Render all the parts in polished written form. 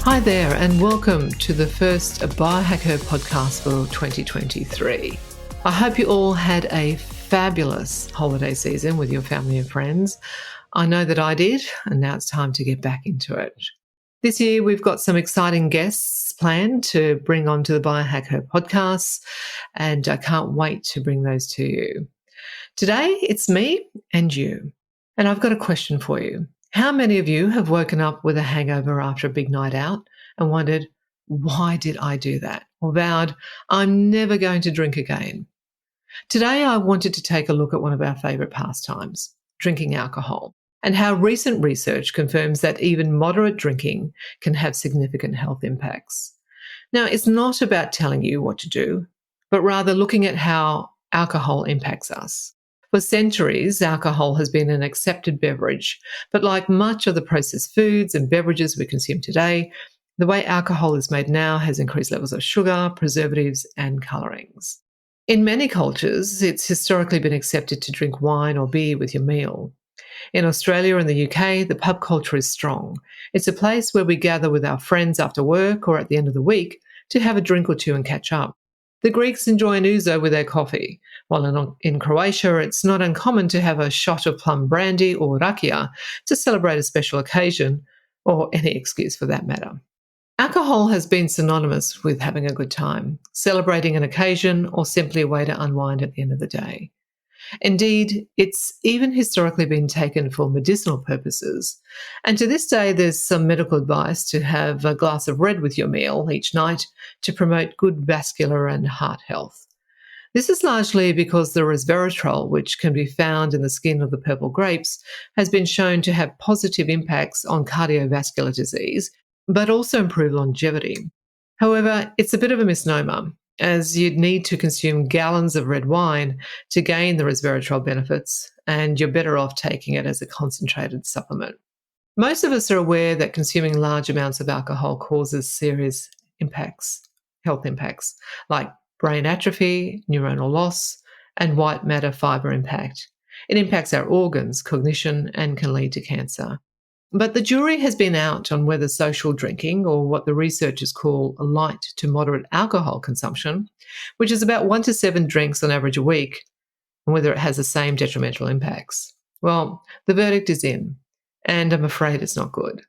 Hi there, and welcome to the first Biohacker podcast for 2023. I hope you all had a fabulous holiday season with your family and friends. I know that I did, and now it's time to get back into it. This year, we've got some exciting guests planned to bring onto the Biohacker podcast, and I can't wait to bring those to you. Today, it's me and you, and I've got a question for you. How many of you have woken up with a hangover after a big night out and wondered, why did I do that? Or vowed, I'm never going to drink again? Today, I wanted to take a look at one of our favourite pastimes, drinking alcohol, and how recent research confirms that even moderate drinking can have significant health impacts. Now, it's not about telling you what to do, but rather looking at how alcohol impacts us. For centuries, alcohol has been an accepted beverage, but like much of the processed foods and beverages we consume today, the way alcohol is made now has increased levels of sugar, preservatives, and colourings. In many cultures, it's historically been accepted to drink wine or beer with your meal. In Australia and the UK, the pub culture is strong. It's a place where we gather with our friends after work or at the end of the week to have a drink or two and catch up. The Greeks enjoy an ouzo with their coffee, while in Croatia it's not uncommon to have a shot of plum brandy or rakia to celebrate a special occasion, or any excuse for that matter. Alcohol has been synonymous with having a good time, celebrating an occasion, or simply a way to unwind at the end of the day. Indeed, it's even historically been taken for medicinal purposes, and to this day there's some medical advice to have a glass of red with your meal each night to promote good vascular and heart health. This is largely because the resveratrol, which can be found in the skin of the purple grapes, has been shown to have positive impacts on cardiovascular disease, but also improve longevity. However, it's a bit of a misnomer, as you'd need to consume gallons of red wine to gain the resveratrol benefits, and you're better off taking it as a concentrated supplement. Most of us are aware that consuming large amounts of alcohol causes serious health impacts, like brain atrophy, neuronal loss, and white matter fibre impact. It impacts our organs, cognition, and can lead to cancer. But the jury has been out on whether social drinking, or what the researchers call light to moderate alcohol consumption, which is about 1 to 7 drinks on average a week, and whether it has the same detrimental impacts. Well, the verdict is in, and I'm afraid it's not good.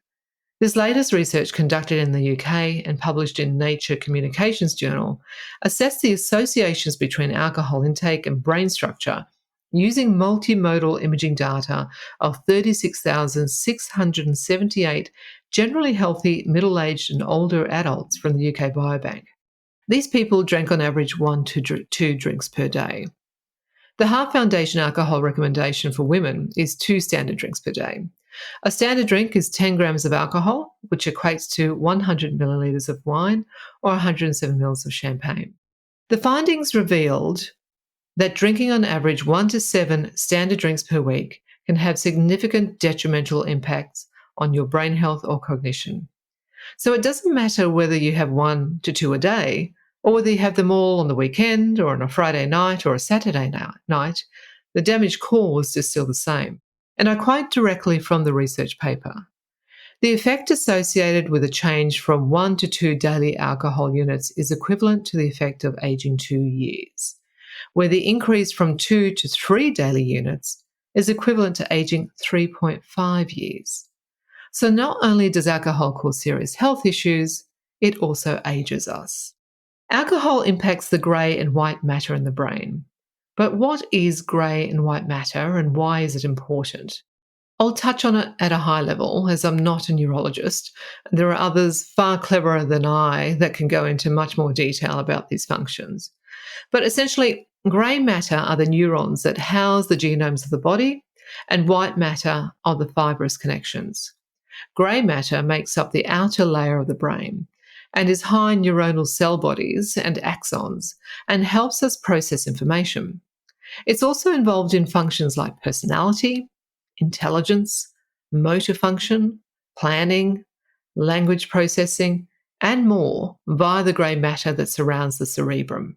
This latest research conducted in the UK and published in Nature Communications Journal assessed the associations between alcohol intake and brain structure using multimodal imaging data of 36,678 generally healthy middle-aged and older adults from the UK Biobank. These people drank on average 1 to 2 drinks per day. The Heart Foundation alcohol recommendation for women is 2 standard drinks per day. A standard drink is 10 grams of alcohol, which equates to 100 millilitres of wine or 107 mils of champagne. The findings revealed that drinking on average 1 to 7 standard drinks per week can have significant detrimental impacts on your brain health or cognition. So it doesn't matter whether you have 1 to 2 a day, or whether you have them all on the weekend or on a Friday night or a Saturday night, the damage caused is still the same. And I quote directly from the research paper. The effect associated with a change from 1 to 2 daily alcohol units is equivalent to the effect of aging 2 years, where the increase from 2 to 3 daily units is equivalent to aging 3.5 years. So not only does alcohol cause serious health issues, it also ages us. Alcohol impacts the grey and white matter in the brain. But what is grey and white matter, and why is it important? I'll touch on it at a high level, as I'm not a neurologist. There are others far cleverer than I that can go into much more detail about these functions. But essentially, grey matter are the neurons that house the genomes of the body, and white matter are the fibrous connections. Grey matter makes up the outer layer of the brain and is high in neuronal cell bodies and axons, and helps us process information. It's also involved in functions like personality, intelligence, motor function, planning, language processing, and more via the grey matter that surrounds the cerebrum.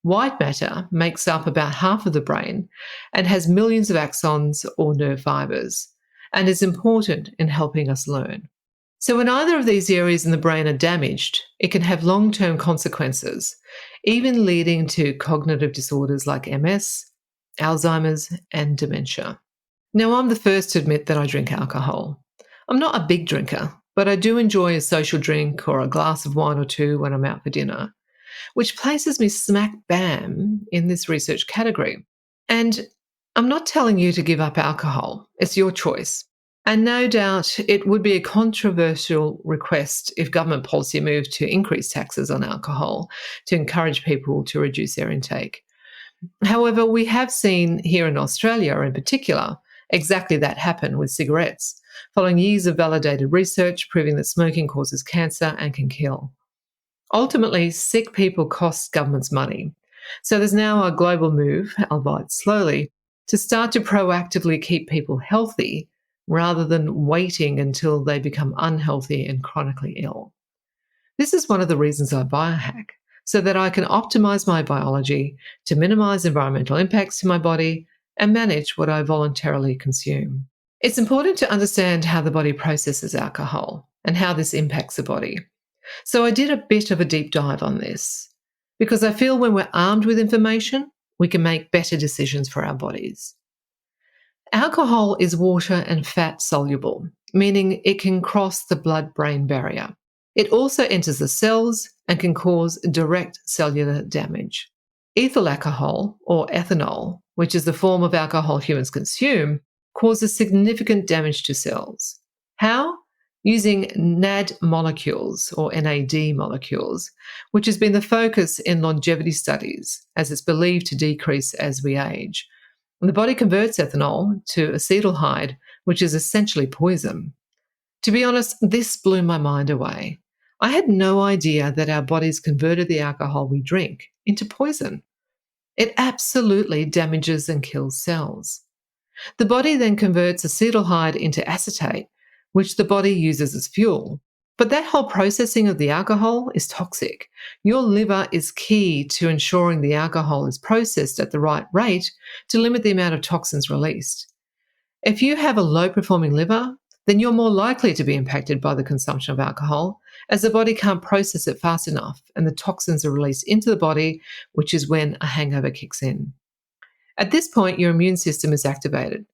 White matter makes up about half of the brain and has millions of axons or nerve fibres, and is important in helping us learn. So, when either of these areas in the brain are damaged, it can have long term consequences, even leading to cognitive disorders like MS, Alzheimer's, and dementia. Now, I'm the first to admit that I drink alcohol. I'm not a big drinker, but I do enjoy a social drink or a glass of wine or two when I'm out for dinner, which places me smack bam in this research category. And I'm not telling you to give up alcohol, it's your choice. And no doubt it would be a controversial request if government policy moved to increase taxes on alcohol to encourage people to reduce their intake. However, we have seen here in Australia in particular exactly that happen with cigarettes, following years of validated research proving that smoking causes cancer and can kill. Ultimately, sick people cost governments money. So there's now a global move, albeit slowly, to start to proactively keep people healthy rather than waiting until they become unhealthy and chronically ill. This is one of the reasons I biohack, so that I can optimize my biology to minimize environmental impacts to my body and manage what I voluntarily consume. It's important to understand how the body processes alcohol and how this impacts the body. So I did a bit of a deep dive on this because I feel when we're armed with information, we can make better decisions for our bodies. Alcohol is water and fat soluble, meaning it can cross the blood-brain barrier. It also enters the cells and can cause direct cellular damage. Ethyl alcohol, or ethanol, which is the form of alcohol humans consume, causes significant damage to cells. How? Using NAD molecules, or NAD molecules, which has been the focus in longevity studies, as it's believed to decrease as we age. And the body converts ethanol to acetaldehyde, which is essentially poison. To be honest, this blew my mind away. I had no idea that our bodies converted the alcohol we drink into poison. It absolutely damages and kills cells. The body then converts acetaldehyde into acetate, which the body uses as fuel. But that whole processing of the alcohol is toxic. Your liver is key to ensuring the alcohol is processed at the right rate to limit the amount of toxins released. If you have a low-performing liver, then you're more likely to be impacted by the consumption of alcohol, as the body can't process it fast enough and the toxins are released into the body, which is when a hangover kicks in. At this point, your immune system is activated.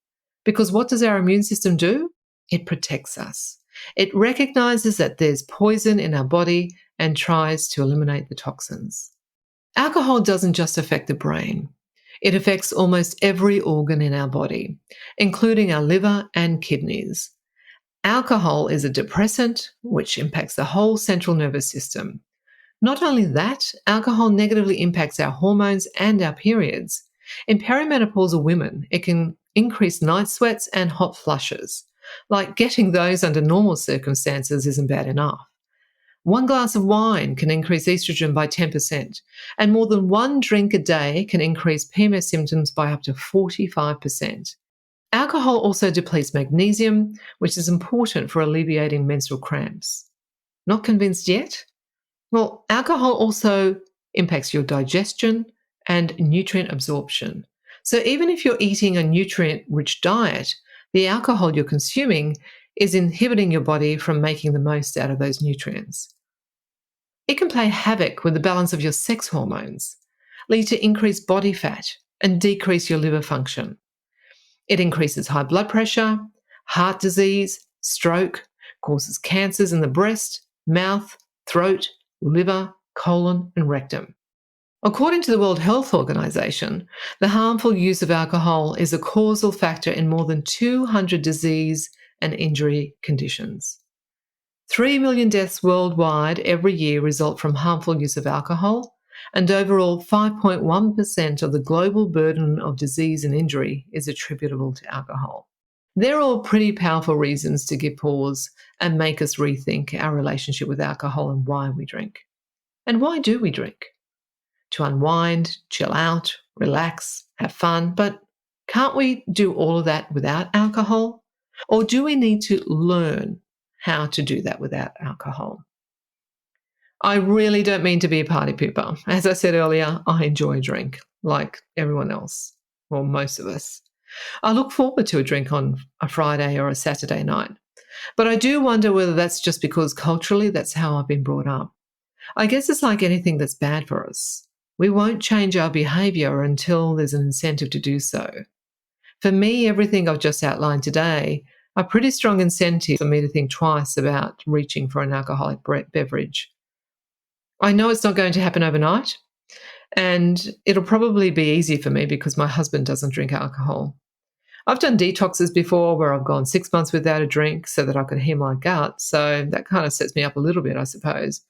Because what does our immune system do? It protects us. It recognizes that there's poison in our body and tries to eliminate the toxins. Alcohol doesn't just affect the brain. It affects almost every organ in our body, including our liver and kidneys. Alcohol is a depressant, which impacts the whole central nervous system. Not only that, alcohol negatively impacts our hormones and our periods. In perimenopausal women, it can increase night sweats and hot flushes. Like getting those under normal circumstances isn't bad enough. One glass of wine can increase estrogen by 10%, and more than one drink a day can increase PMS symptoms by up to 45%. Alcohol also depletes magnesium, which is important for alleviating menstrual cramps. Not convinced yet? Well, alcohol also impacts your digestion and nutrient absorption. So even if you're eating a nutrient-rich diet, the alcohol you're consuming is inhibiting your body from making the most out of those nutrients. It can play havoc with the balance of your sex hormones, lead to increased body fat, and decrease your liver function. It increases high blood pressure, heart disease, stroke, causes cancers in the breast, mouth, throat, liver, colon, and rectum. According to the World Health Organization, the harmful use of alcohol is a causal factor in more than 200 disease and injury conditions. 3 million deaths worldwide every year result from harmful use of alcohol, and overall 5.1% of the global burden of disease and injury is attributable to alcohol. They're all pretty powerful reasons to give pause and make us rethink our relationship with alcohol and why we drink. And why do we drink? To unwind, chill out, relax, have fun, but can't we do all of that without alcohol? Or do we need to learn how to do that without alcohol? I really don't mean to be a party pooper. As I said earlier, I enjoy a drink, like everyone else, or most of us. I look forward to a drink on a Friday or a Saturday night. But I do wonder whether that's just because culturally that's how I've been brought up. I guess it's like anything that's bad for us. We won't change our behaviour until there's an incentive to do so. For me, everything I've just outlined today are pretty strong incentives for me to think twice about reaching for an alcoholic beverage. I know it's not going to happen overnight, and it'll probably be easy for me because my husband doesn't drink alcohol. I've done detoxes before where I've gone 6 months without a drink so that I could heal my gut. So that kind of sets me up a little bit, I suppose.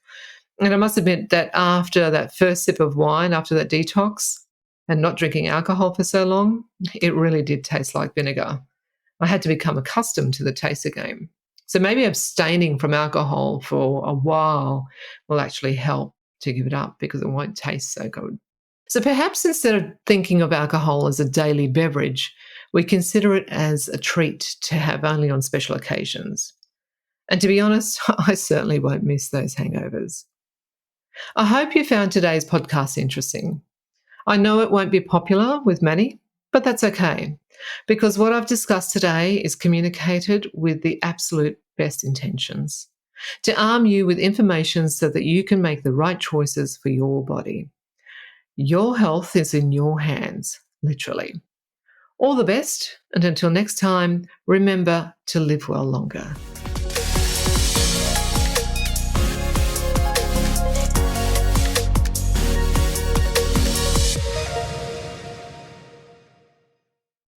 And I must admit that after that first sip of wine, after that detox, and not drinking alcohol for so long, it really did taste like vinegar. I had to become accustomed to the taste again. So maybe abstaining from alcohol for a while will actually help to give it up because it won't taste so good. So perhaps instead of thinking of alcohol as a daily beverage, we consider it as a treat to have only on special occasions. And to be honest, I certainly won't miss those hangovers. I hope you found today's podcast interesting. I know it won't be popular with many, but that's okay, because what I've discussed today is communicated with the absolute best intentions to arm you with information so that you can make the right choices for your body. Your health is in your hands, literally. All the best, and until next time, remember to live well longer.